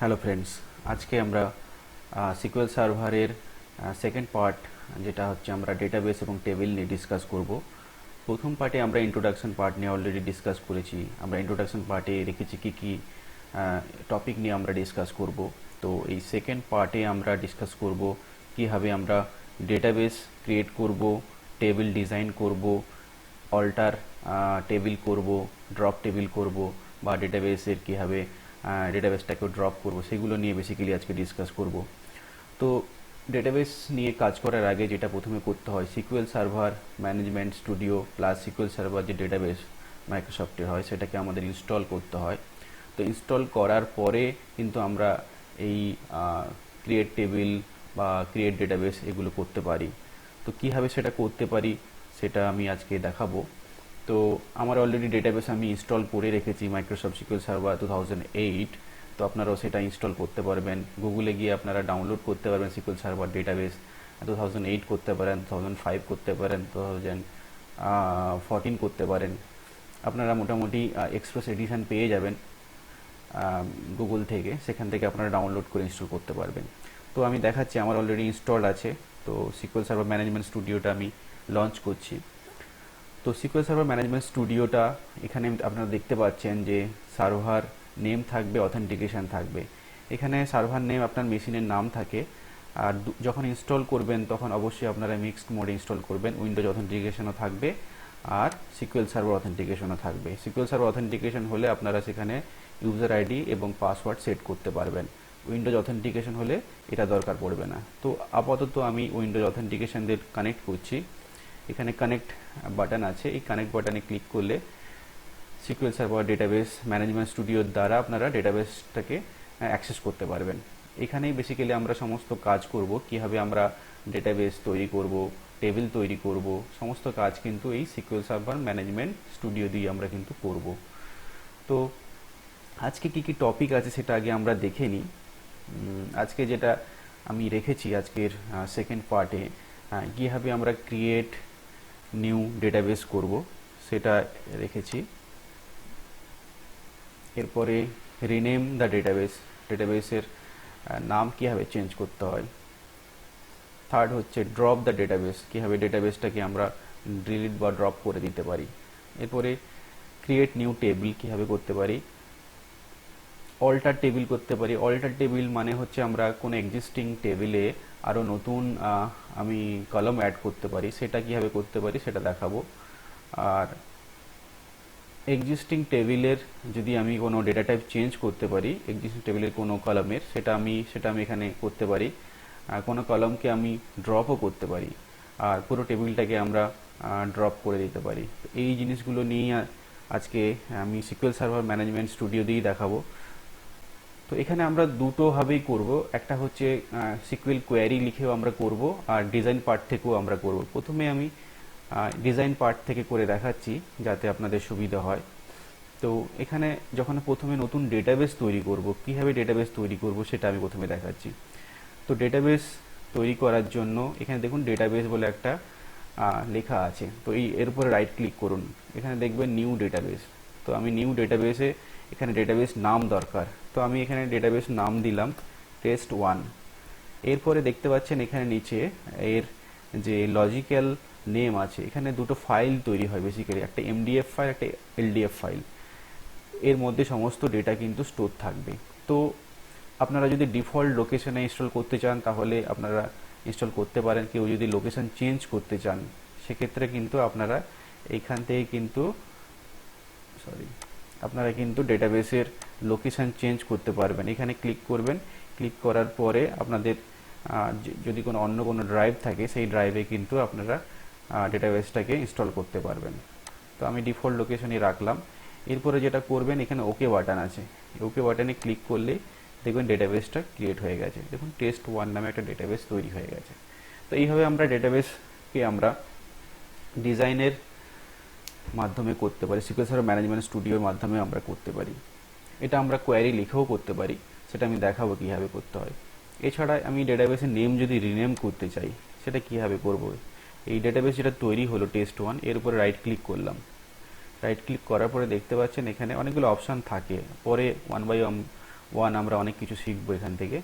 Hello friends, আজকে আমরা SQL সার্ভারের সেকেন্ড পার্ট, যেটা হচ্ছে আমরা ডেটাবেস এবং টেবিল নিয়ে ডিসকাস করব। প্রথম পার্টে আমরা ইন্ট্রোডাকশন পার্ট নিয়ে অলরেডি ডিসকাস করেছি। আমরা ইন্ট্রোডাকশন পার্টে রেখেছি কী কী টপিক নিয়ে আমরা ডিসকাস করব। তো এই সেকেন্ড পার্টে আমরা ডিসকাস করব কীভাবে আমরা ডেটাবেস ক্রিয়েট করব, টেবিল ডিজাইন করব, অল্টার টেবিল করব, ড্রপ টেবিল করব, বা ডেটাবেসের কীভাবে ডেটাবেসটাকে ড্রপ করব, সেগুলো নিয়ে বেসিক্যালি আজকে ডিসকাস করব। তো ডেটাবেস নিয়ে কাজ করার আগে যেটা প্রথমে করতে হয়, SQL server management studio plus SQL server যে ডেটাবেস মাইক্রোসফটের হয়, সেটাকে আমাদের ইনস্টল করতে হয়। তো ইনস্টল করার পরে কিন্তু আমরা এই ক্রিয়েট টেবিল বা ক্রিয়েট ডেটাবেস এগুলো করতে পারি। তো কীভাবে সেটা করতে পারি সেটা আমি আজকে দেখাবো। তো আমার অলরেডি ডেটাবেস আমি ইনস্টল করে রেখেছি, মাইক্রোসফট সিকিউএল সার্ভার 2008। তো আপনারাও সেটা ইনস্টল করতে পারবেন। গুগলে গিয়ে আপনারা ডাউনলোড করতে পারবেন সিকিউএল সার্ভার ডেটাবেস। 2008 করতে পারেন, 2005 করতে পারেন, 2014 করতে পারেন। আপনারা মোটামুটি এক্সপ্রেস এডিশন পেয়ে যাবেন গুগল থেকে, সেখান থেকে আপনারা ডাউনলোড করে ইনস্টল করতে পারবেন। তো আমি দেখাচ্ছি, আমার অলরেডি ইনস্টল আছে। তো সিকিউএল সার্ভার ম্যানেজমেন্ট স্টুডিওটা আমি লঞ্চ করছি। তো সিকিউএল সার্ভার ম্যানেজমেন্ট স্টুডিওটা, এখানে আপনারা দেখতে পাচ্ছেন যে সার্ভার নেম থাকবে, অথেন্টিকেশন থাকবে। এখানে সার্ভার নেম আপনার মেশিনের নাম থাকে। আর যখন ইনস্টল করবেন তখন অবশ্যই আপনারা মিক্সড মোডে ইনস্টল করবেন। উইন্ডোজ অথেন্টিকেশনও থাকবে আর সিকিউএল সার্ভার অথেন্টিকেশনও থাকবে। সিকিউএল সার্ভার অথেন্টিকেশন হলে আপনারা সেখানে ইউজার আইডি এবং পাসওয়ার্ড সেট করতে পারবেন। উইন্ডোজ অথেন্টিকেশন হলে এটা দরকার পড়বে না। তো আপাতত আমি উইন্ডোজ অথেন্টিকেশন দিয়ে কানেক্ট করছি। এখানে কানেক্ট বাটন আছে, এই কানেক্ট বাটনে ক্লিক করলে সিকিউএল সার্ভার ডেটাবেস ম্যানেজমেন্ট স্টুডিওর দ্বারা আপনারা ডেটাবেসটাকে অ্যাক্সেস করতে পারবেন। এখানেই বেসিক্যালি আমরা সমস্ত কাজ করব, কীভাবে আমরা ডেটাবেস তৈরি করব, টেবিল তৈরি করব, সমস্ত কাজ কিন্তু এই সিকিউএল সার্ভার ম্যানেজমেন্ট স্টুডিও দিয়ে আমরা কিন্তু করব। তো আজকে কি কি টপিক আছে সেটা আগে আমরা দেখে নিই। আজকে যেটা আমি রেখেছি আজকের সেকেন্ড পার্টে, কীভাবে আমরা ক্রিয়েট নিউ ডেটাবেস করব সেটা রেখেছি। এরপরে রিনেম দ্য ডেটাবেস, ডেটাবেসের নাম কীভাবে চেঞ্জ করতে হয়। থার্ড হচ্ছে ড্রপ দ্য ডেটাবেস, কীভাবে ডেটাবেসটাকে আমরা ডিলিট বা ড্রপ করে দিতে পারি। এরপরে ক্রিয়েট নিউ টেবিল কীভাবে করতে পারি। অল্টার টেবিল করতে পারি। অল্টার টেবিল মানে হচ্ছে আমরা কোনো এক্সিস্টিং টেবিলে আরও নতুন আমি কলাম অ্যাড করতে পারি, সেটা কীভাবে করতে পারি সেটা দেখাবো। আর এক্সিস্টিং টেবিলের যদি আমি কোনো ডেটা টাইপ চেঞ্জ করতে পারি, এক্সিস্টিং টেবিলের কোনো কলামের, সেটা আমি এখানে করতে পারি। কোনো কলামকে আমি ড্রপও করতে পারি, আর পুরো টেবিলটাকে আমরা ড্রপ করে দিতে পারি। এই জিনিসগুলো নিয়ে আজকে আমি সিকিউএল সার্ভার ম্যানেজমেন্ট স্টুডিও দিয়েই দেখাবো। তো এখানে আমরা দুটোভাবেই করব, একটা হচ্ছে সিকিউএল কোয়ারি লিখেও আমরা করব, আর ডিজাইন পার্ট থেকেও আমরা করব। প্রথমে আমি ডিজাইন পার্ট থেকে করে দেখাচ্ছি যাতে আপনাদের সুবিধা হয়। তো এখানে যখন প্রথমে নতুন ডেটাবেস তৈরি করব, কীভাবে ডেটাবেস তৈরি করব সেটা আমি প্রথমে দেখাচ্ছি। তো ডেটাবেস তৈরি করার জন্য এখানে দেখুন ডেটাবেস বলে একটা লেখা আছে। তো এর উপরে রাইট ক্লিক করুন, এখানে দেখবেন নিউ ডেটাবেস। তো আমি নিউ ডেটাবেসে, এখানে ডেটাবেস নাম দরকার, তো আমি এখানে ডেটাবেস নাম দিলাম test1। এরপরে দেখতে পাচ্ছেন এখানে নিচে এর যে লজিক্যাল নেম আছে, এখানে দুটো ফাইল তৈরি হয় বেসিক্যালি, একটা এমডিএফ ফাইল, একটা এলডিএফ ফাইল। এর মধ্যে সমস্ত ডেটা কিন্তু স্টোর থাকবে। তো আপনারা যদি ডিফল্ট লোকেশনে ইনস্টল করতে চান তাহলে আপনারা ইনস্টল করতে পারেন। কেউ যদি লোকেশন চেঞ্জ করতে চান সেক্ষেত্রে কিন্তু আপনারা এইখান থেকে কিন্তু আপনারা কিন্তু ডেটাবেসের লোকেশন চেঞ্জ করতে পারবেন। এখানে ক্লিক করবেন, ক্লিক করার পরে আপনাদের যদি অন্য কোনো ড্রাইভ থাকে সেই ড্রাইভে কিন্তু আপনারা ডেটাবেসটাকে ইনস্টল করতে পারবেন। তো আমি ডিফল্ট লোকেশনই রাখলাম। এরপরে যেটা করবেন, এখানে ওকে বাটন আছে, ওকে বাটনে ক্লিক করলে দেখবেন ডেটাবেসটা ক্রিয়েট হয়ে গেছে। দেখুন test1 নামে একটা ডেটাবেস তৈরি হয়ে গেছে। তো এইভাবে আমরা ডেটাবেসকে আমরা ডিজাইনের মাধ্যমে করতে পারি, সিকিউএল সার্ভার ম্যানেজমেন্ট স্টুডিওর মাধ্যমে আমরা করতে পারি। এটা আমরা কোয়ারি লিখেও করতে পারি, সেটা আমি দেখাবো কীভাবে করতে হয়। এছাড়া আমি ডেটাবেসের নেম যদি রিনেম করতে চাই সেটা কীভাবে করব। এই ডেটাবেস যেটা তৈরি হলো test1, এর উপরে রাইট ক্লিক করলাম। রাইট ক্লিক করার পরে দেখতে পাচ্ছেন এখানে অনেকগুলো অপশান থাকে, পরে ওয়ান বাই ওয়ান আমরা অনেক কিছু শিখবো এখান থেকে।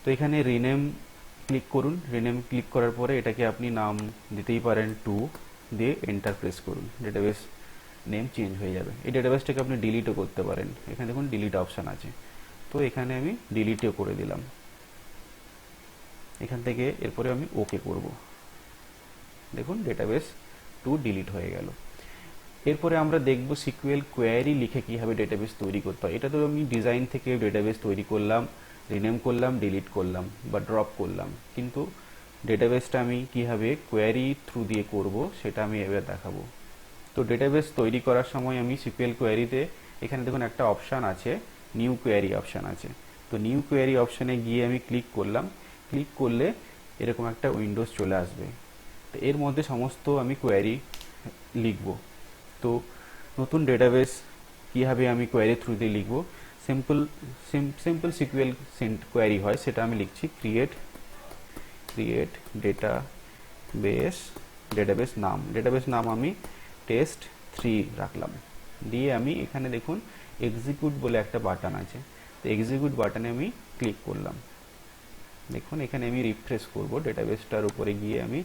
তো এখানে রিনেম ক্লিক করুন। রিনেম ক্লিক করার পরে এটাকে আপনি নাম দিতেই পারেন 2 দিয়ে এন্টার প্রেস করুন। ডেটাবেস নেম চেঞ্জ হয়ে যাবে। এই ডেটাবেসটাকে আপনি ডিলিটও করতে পারেন। এখানে দেখুন ডিলিট অপশান আছে, তো এখানে আমি ডিলিটও করে দিলাম এখান থেকে। এরপরে আমি ওকে করব। দেখুন ডেটাবেস 2 ডিলিট হয়ে গেল। এরপরে আমরা দেখব সিকিউএল কোয়ারি লিখে কীভাবে ডেটাবেস তৈরি করতে হয়। এটা তো আমি ডিজাইন থেকে ডেটাবেস তৈরি করলাম, রিনেম করলাম, ডিলিট করলাম বা ড্রপ করলাম, কিন্তু ডেটাবেসটা আমি কীভাবে কোয়ারি থ্রু দিয়ে করব সেটা আমি এবার দেখাবো। তো ডেটাবেস তৈরি করার সময় আমি সিকিউএল কোয়ারিতে এখানে দেখুন একটা অপশান আছে, নিউ কোয়ারি অপশান আছে। তো নিউ কোয়ারি অপশানে গিয়ে আমি ক্লিক করলাম। ক্লিক করলে এরকম একটা উইন্ডোজ চলে আসবে। তো এর মধ্যে সমস্ত আমি কোয়ারি লিখব। তো নতুন ডেটাবেস কীভাবে আমি কোয়ারি থ্রু দিয়ে লিখব, সিম্পল সিকিউএল কোয়ারি হয়, সেটা আমি লিখছি ক্রিয়েট ডেটাবেস নাম আমি test3 রাখলাম। দিয়ে আমি এখানে দেখুন এক্সিকিউট বলে একটা বাটন আছে, তো এক্সিকিউট বাটনে আমি ক্লিক করলাম। দেখুন এখানে আমি রিফ্রেশ করব, ডেটাবেসটার উপরে গিয়ে আমি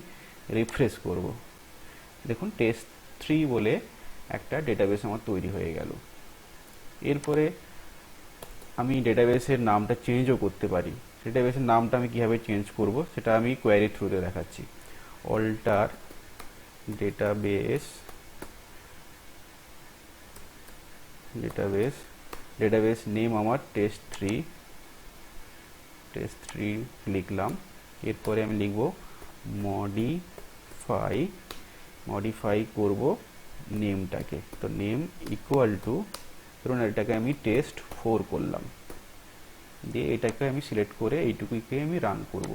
রিফ্রেশ করব। দেখুন test3 বলে একটা ডেটাবেস আমার তৈরি হয়ে গেল। এরপরে আমি ডেটাবেসের নামটা চেঞ্জও করতে পারি। ডেটাবেসের নামটা আমি কীভাবে চেঞ্জ করব সেটা আমি কোয়ারি থ্রুতে দেখাচ্ছি। অল্টার ডেটাবেস নেম আমার test3 লিখলাম। এরপরে আমি লিখব মডিফাই করব নেমটাকে। তো নেম ইকুয়াল টু, ধরুন এটাকে আমি test4 করলাম। দিয়ে এটাকে আমি সিলেক্ট করে এইটুকুকে আমি রান করব।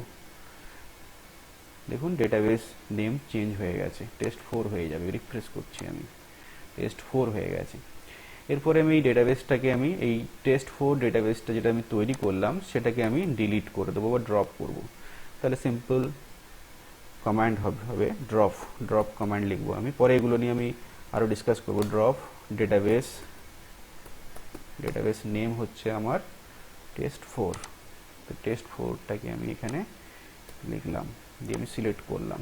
দেখুন ডেটাবেস নেম চেঞ্জ হয়ে গেছে, test4 হয়ে যাবে। রিফ্রেশ করছি আমি, test4 হয়ে গেছে। এরপরে আমি এই ডেটাবেসটাকে আমি এই test4 ডেটাবেসটা যেটা আমি তৈরি করলাম সেটাকে আমি ডিলিট করে দেবো বা ড্রপ করব। তাহলে সিম্পল কমান্ড হবে ড্রপ কমান্ড লিখবো আমি। পরে এগুলো নিয়ে আমি আরও ডিসকাস করব। ড্রপ ডেটাবেস নেম হচ্ছে আমার test4। তো test4টাকে আমি এখানে লিখলাম, দিয়ে আমি সিলেক্ট করলাম,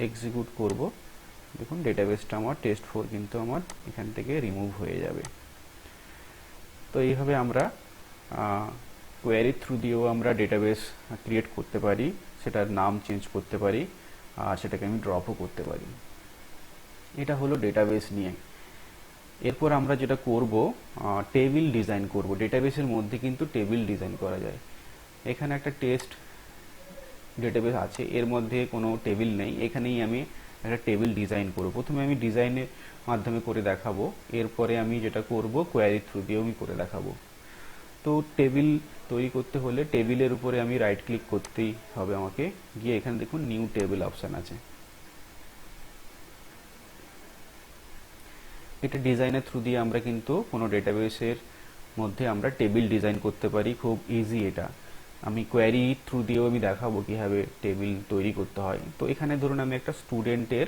এক্সিকিউট করব। দেখুন ডেটাবেসটা আমার test4 কিন্তু আমার এখান থেকে রিমুভ হয়ে যাবে। তো এইভাবে আমরা কোয়ারি থ্রু দিয়েও আমরা ডেটাবেস ক্রিয়েট করতে পারি, সেটার নাম চেঞ্জ করতে পারি, আর সেটাকে আমি ড্রপও করতে পারি। এটা হলো ডেটাবেস নিয়ে। এরপর আমরা যেটা করব, টেবিল ডিজাইন করব। ডেটাবেসের মধ্যে কিন্তু টেবিল ডিজাইন করা যায়। এখানে একটা টেস্ট ডেটাবেস আছে, এর মধ্যে কোনো টেবিল নেই, এখানেই আমি একটা টেবিল ডিজাইন করব। প্রথমে আমি ডিজাইনের মাধ্যমে করে দেখাবো, এরপরে আমি যেটা করব কোয়ারি থ্রু দিয়েও আমি করে দেখাবো। তো টেবিল তৈরি করতে হলে টেবিলের উপরে আমি রাইট ক্লিক করতেই হবে আমাকে। গিয়ে এখানে দেখুন নিউ টেবিল অপশান আছে। এটা ডিজাইনের থ্রু দিয়ে আমরা কিন্তু কোনো ডেটাবেসের মধ্যে আমরা টেবিল ডিজাইন করতে পারি, খুব ইজি এটা। আমি কোয়ারি থ্রু দিয়েও আমি দেখাবো কীভাবে টেবিল তৈরি করতে হয়। তো এখানে ধরুন আমি একটা স্টুডেন্টের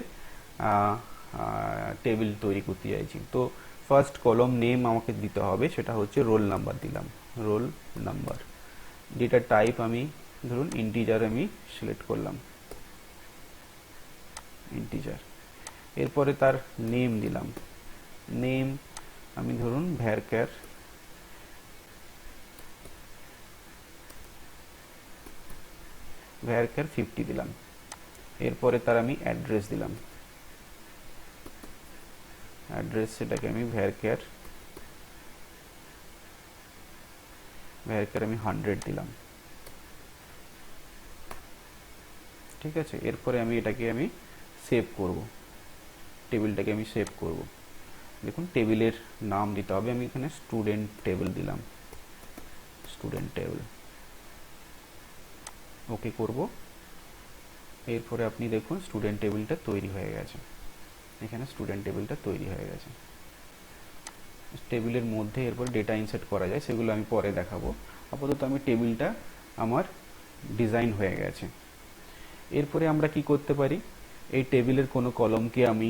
টেবিল তৈরি করতে চাইছি। তো ফার্স্ট কলম নেম আমাকে দিতে হবে, সেটা হচ্ছে রোল নাম্বার দিলাম, রোল নাম্বার। যেটা টাইপ আমি ধরুন ইন্টিজার আমি সিলেক্ট করলাম, ইন্টিজার। এরপরে তার নেম দিলাম, নেম আমি ধরুন ভ্যারক্যার 50 দিলাম। এরপরে তার আমি অ্যাড্রেস দিলাম, অ্যাড্রেস সেটাকে আমি ভ্যারক্যার আমি 100 দিলাম। ঠিক আছে, এরপরে আমি এটাকে আমি সেভ করব, টেবিলটাকে আমি সেভ করব। দেখুন টেবিলের নাম দিতে হবে, আমি এখানে স্টুডেন্ট টেবিল দিলাম, স্টুডেন্ট টেবিল। ওকে করব। এরপরে আপনি দেখুন স্টুডেন্ট টেবিলটা তৈরি হয়ে গেছে। এখানে স্টুডেন্ট টেবিলটা তৈরি হয়ে গেছে। টেবিলের মধ্যে এরপর ডেটা ইনসার্ট করা যায়, সেগুলো আমি পরে দেখাবো। আপাতত আমি টেবিলটা আমার ডিজাইন হয়ে গেছে। এরপরে আমরা কি করতে পারি, এই টেবিলের কোনো কলমকে আমি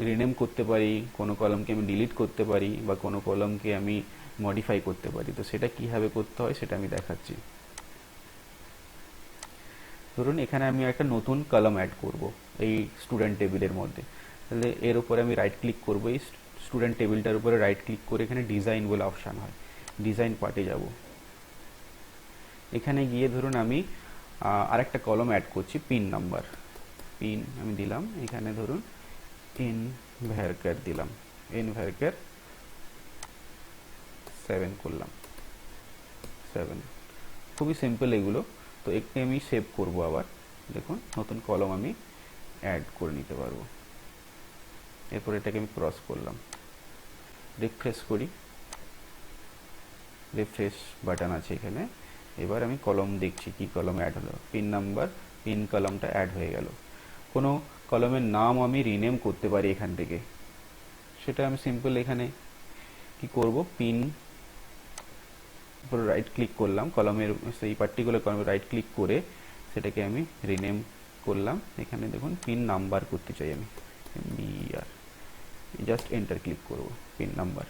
রিনেম করতে পারি, কোনো কলমকে আমি ডিলিট করতে পারি, বা কোনো কলমকে আমি মডিফাই করতে পারি। তো সেটা কীভাবে করতে হয় সেটা আমি দেখাচ্ছি। ধরুন এখানে আমি একটা নতুন কলাম অ্যাড করব এই স্টুডেন্ট টেবিলের মধ্যে। তাহলে এর উপরে আমি রাইট ক্লিক করব, এই স্টুডেন্ট টেবিলটার উপরে রাইট ক্লিক করে এখানে ডিজাইন বলে অপশান হয়, ডিজাইন পার্টে যাব। এখানে গিয়ে ধরুন আমি আরেকটা কলম অ্যাড করছি, পিন নাম্বার। পিন আমি দিলাম, এখানে ধরুন ইন ভ্যারকার দিলাম, ইন ভ্যারকার 7 করলাম, 7। খুবই সিম্পল এগুলো। তো একে আমি সেভ করব। আবার দেখুন নতুন কলম আমি অ্যাড করে নিতে পারবো। এরপর এটাকে আমি ক্রস করলাম, রিফ্রেশ করি, রিফ্রেশ বাটন আছে এখানে। এবার আমি কলম দেখছি কি কলম অ্যাড হলো, পিন নাম্বার, পিন কলমটা অ্যাড হয়ে গেল। কোনো কলমের নাম আমি রিনেম করতে পারি এখান থেকে, সেটা আমি সিম্পল এখানে কি করব, পিন উপরে রাইট ক্লিক করলাম, কলমের সেই পার্টিকুলার কলমে রাইট ক্লিক করে সেটাকে আমি রিনেম করলাম। এখানে দেখুন পিন নাম্বার করতে চাই আমি, বিআর, জাস্ট এন্টার ক্লিক করব, পিন নাম্বার।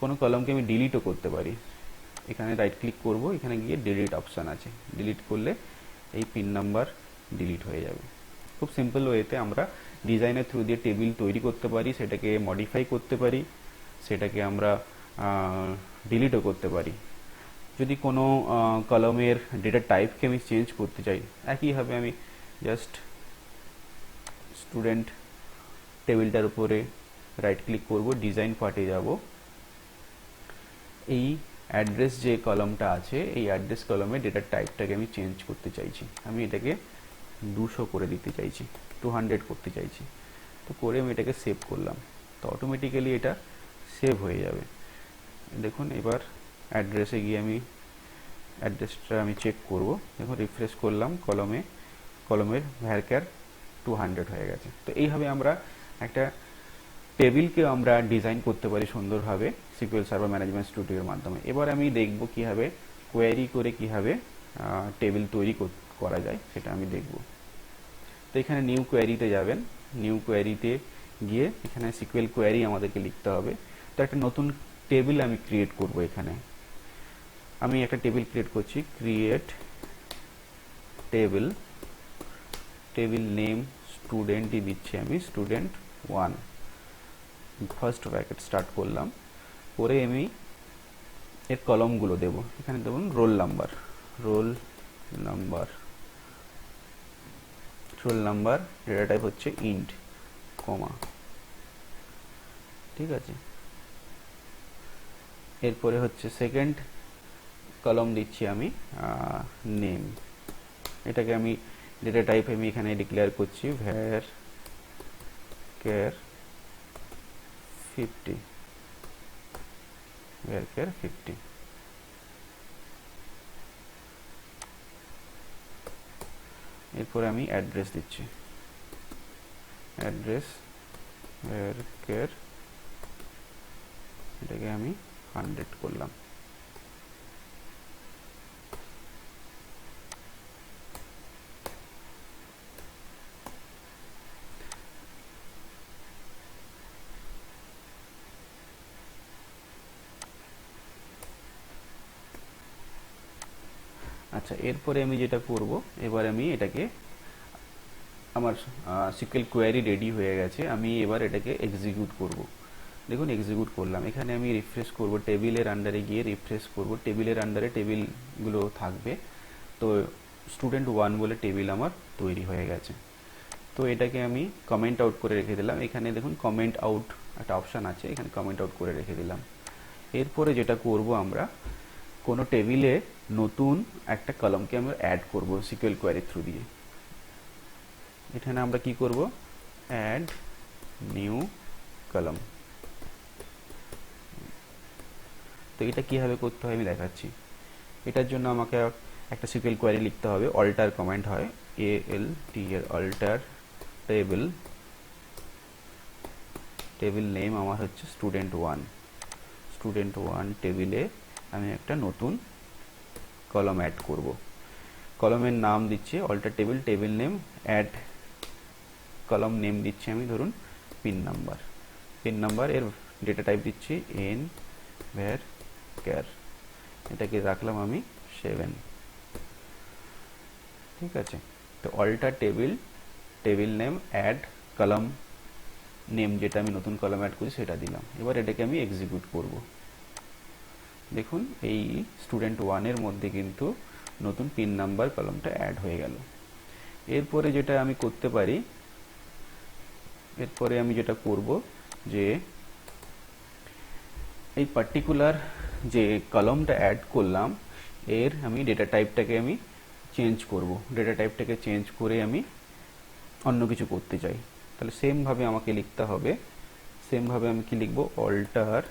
কোনো কলমকে আমি ডিলিটও করতে পারি, এখানে রাইট ক্লিক করব, এখানে গিয়ে ডিলিট অপশান আছে, ডিলিট করলে এই পিন নাম্বার ডিলিট হয়ে যাবে। খুব সিম্পল ওয়েতে আমরা ডিজাইনের থ্রু দিয়ে টেবিল তৈরি করতে পারি, সেটাকে মডিফাই করতে পারি, সেটাকে আমরা ডিলিটও করতে পারি। যদি কোনো কলমের ডেটা টাইপকে আমি চেঞ্জ করতে চাই, একইভাবে আমি জাস্ট স্টুডেন্ট টেবিলটার উপরে রাইট ক্লিক করব, ডিজাইন পার্টে যাব। এই অ্যাড্রেস যে কলমটা আছে, এই অ্যাড্রেস কলমে ডেটার টাইপটাকে আমি চেঞ্জ করতে চাইছি, আমি এটাকে 200 করে দিতে চাইছি, 200 করতে চাইছি। তো করে আমি এটাকে সেভ করলাম, তো অটোমেটিক্যালি এটা সেভ হয়ে যাবে। দেখুন এবার অ্যাড্রেসে গিয়ে আমি অ্যাড্রেসটা আমি চেক করব, দেখুন রিফ্রেশ করলাম, কলমের ভ্যারকার 200 হয়ে গেছে। তো এইভাবে আমরা একটা টেবিলকে আমরা ডিজাইন করতে পারি সুন্দরভাবে সিকিউএল সার্ভার ম্যানেজমেন্ট স্টুডিওর মাধ্যমে। এবার আমি দেখব কিভাবে কোয়েরি করে কিভাবে টেবিল তৈরি করা যায়, সেটা আমি দেখব। তো এখানে নিউ কোয়েরিতে যাবেন, নিউ কোয়েরিতে গিয়ে এখানে সিকিউএল কোয়েরি আমাদেরকে লিখতে হবে। তো একটা নতুন টেবিল আমি ক্রিয়েট করব। এখানে আমি একটা টেবিল ক্রিয়েট করছি, ক্রিয়েট টেবিল, টেবিল নেম স্টুডেন্টই দিচ্ছি আমি, স্টুডেন্ট 1, ফার্স্ট ব্র্যাকেট স্টার্ট করলাম, করে আমি এর কলমগুলো দেব। এখানে দেখুন roll number, roll number, roll number, data type হচ্ছে ইন্ট, কমা, ঠিক আছে। এরপরে হচ্ছে সেকেন্ড কলম দিচ্ছি আমি নেম, এটাকে আমি ডেটা টাইপ আমি এখানে ডিক্লেয়ার করছি var char 50, var char 50। এরপরে আমি অ্যাড্রেস দিচ্ছি, অ্যাড্রেস var char, এটাকে আমি 100 করলাম। আচ্ছা, এরপরে আমি যেটা করব, এবার আমি এটাকে, আমার সিকিউএল কোয়েরি রেডি হয়ে গেছে, আমি এবার এটাকে এক্সিকিউট করব। দেখুন এক্সিকিউট করলাম, এখানে আমি রিফ্রেশ করব, টেবিলের আন্ডারে গিয়ে রিফ্রেশ করব, টেবিলের আন্ডারে টেবিলগুলো থাকবে। তো স্টুডেন্ট 1 বলে টেবিল আমার তৈরি হয়ে গেছে। তো এটাকে আমি কমেন্ট আউট করে রেখে দিলাম, এখানে দেখুন কমেন্ট আউট একটা অপশান আছে, এখানে কমেন্ট আউট করে রেখে দিলাম। এরপরে যেটা করব, আমরা কোনো টেবিলে নতুন একটা কলমকে আমরা অ্যাড করব সিকিউএল কোয়েরি থ্রু দিয়ে। এখানে আমরা কি করব, অ্যাড নিউ কলম। তো এটা কিভাবে করতে হয় আমি দেখাচ্ছি। এটার জন্য আমাকে একটা সিকিউএল কোয়েরি লিখতে হবে, অল্টার কমান্ড হয়, ALTR, alter table, table name আমার হচ্ছে স্টুডেন্ট 1, স্টুডেন্ট 1 টেবিলে আমি একটা নতুন কলম অ্যাড করব। কলমের নাম দিচ্ছি alter table, table name, add column name দিচ্ছি আমি ধরুন পিন নাম্বার এর ডেটা টাইপ দিচ্ছি এন ভ্যার ক্যার, এটাকে রাখলাম আমি 7। ঠিক আছে, তো alter table name add column name, যেটা আমি নতুন কলাম অ্যাড করছি সেটা দিলাম। এবার এটাকে আমি এক্সিকিউট করব। দেখুন এই স্টুডেন্ট 1 এর মধ্যে কিন্তু নতুন পিন নাম্বার কলামটা অ্যাড হয়ে গেল। এরপরে যেটা আমি করতে পারি, এরপরে আমি যেটা করব যে এই পার্টিকুলার যে কলামটা অ্যাড করলাম এর আমি ডেটা টাইপটাকে আমি চেঞ্জ করব। ডেটা টাইপটাকে চেঞ্জ করে আমি অন্য কিছু করতে চাই, তাহলে সেমভাবে আমাকে লিখতে হবে। সেমভাবে আমি কি লিখব, অল্টার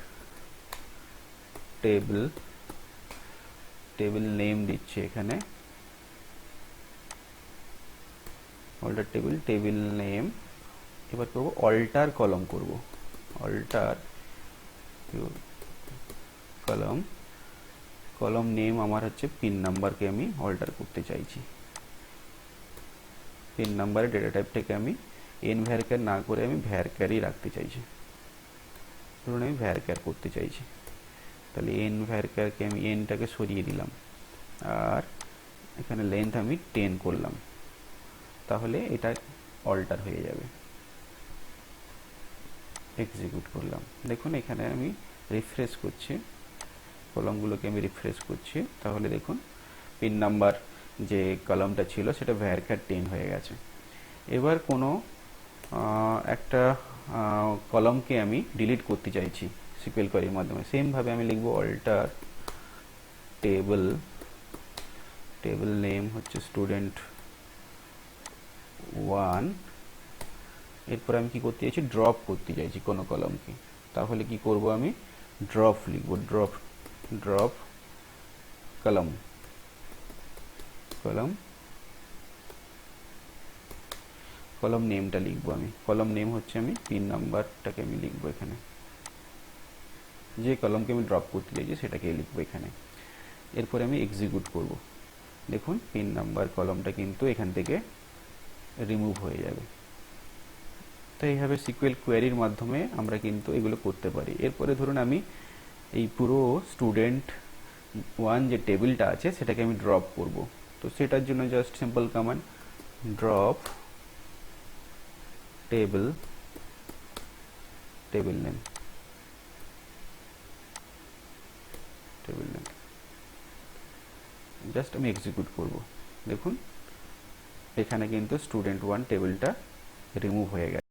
টেবিল নেম দিচ্ছি এখানে, অল্টার টেবিল নেম। এবার করব অল্টার কলম করব, অল্টার কলম নেম আমার হচ্ছে পিন নাম্বারকে আমি অল্টার করতে চাইছি। পিন নাম্বারের ডেটা টাইপটাকে আমি এন ভ্যারক্যার না করে আমি ভ্যারক্যারই রাখতে চাইছি। ধরুন আমি ভ্যারক্যার করতে চাইছি, তাহলে এন ভ্যারক্যারকে আমি এনটাকে সরিয়ে দিলাম, আর এখানে লেন্থ আমি 10 করলাম, তাহলে এটা অল্টার হয়ে যাবে। এক্সিকিউট করলাম, দেখুন এখানে আমি রিফ্রেশ করছি, কলমগুলোকে আমি রিফ্রেশ করছি, তাহলে দেখুন পিন নাম্বার যে কলমটা ছিল সেটা ভ্যারক্যার 10 হয়ে গেছে। এবার কোনো একটা কলমকে আমি ডিলিট করতে চাইছি সিকুয়েল কোয়েরির মাধ্যমে, সেমভাবে আমি লিখব অল্টার টেবিল নেম হচ্ছে স্টুডেন্ট 1। এরপর আমি কি করতে চাইছি, ড্রপ করতে চাইছি কোনো কলমকে, তাহলে কি করব আমি ড্রপ লিখব, ড্রপ কলম নেমটা লিখবো আমি। কলম নেম হচ্ছে আমি পিন নাম্বারটাকে আমি লিখবো এখানে, যে কলমকে আমি ড্রপ করতে চাইছি সেটাকে লিখবো এখানে। এরপরে আমি এক্সিকিউট করব, দেখুন পিন নাম্বার কলমটা কিন্তু এখান থেকে রিমুভ হয়ে যাবে। তো এইভাবে সিকুয়েল কোয়েরির মাধ্যমে আমরা কিন্তু এগুলো করতে পারি। এরপরে ধরুন আমি এই পুরো স্টুডেন্ট 1 যে টেবিলটা আছে সেটাকে আমি ড্রপ করব, তো সেটার জন্য just simple command drop table name just আমি এক্সিকিউট করব। দেখুন এখানে কিন্তু স্টুডেন্ট 1 টেবিলটা রিমুভ হয়ে গেছে।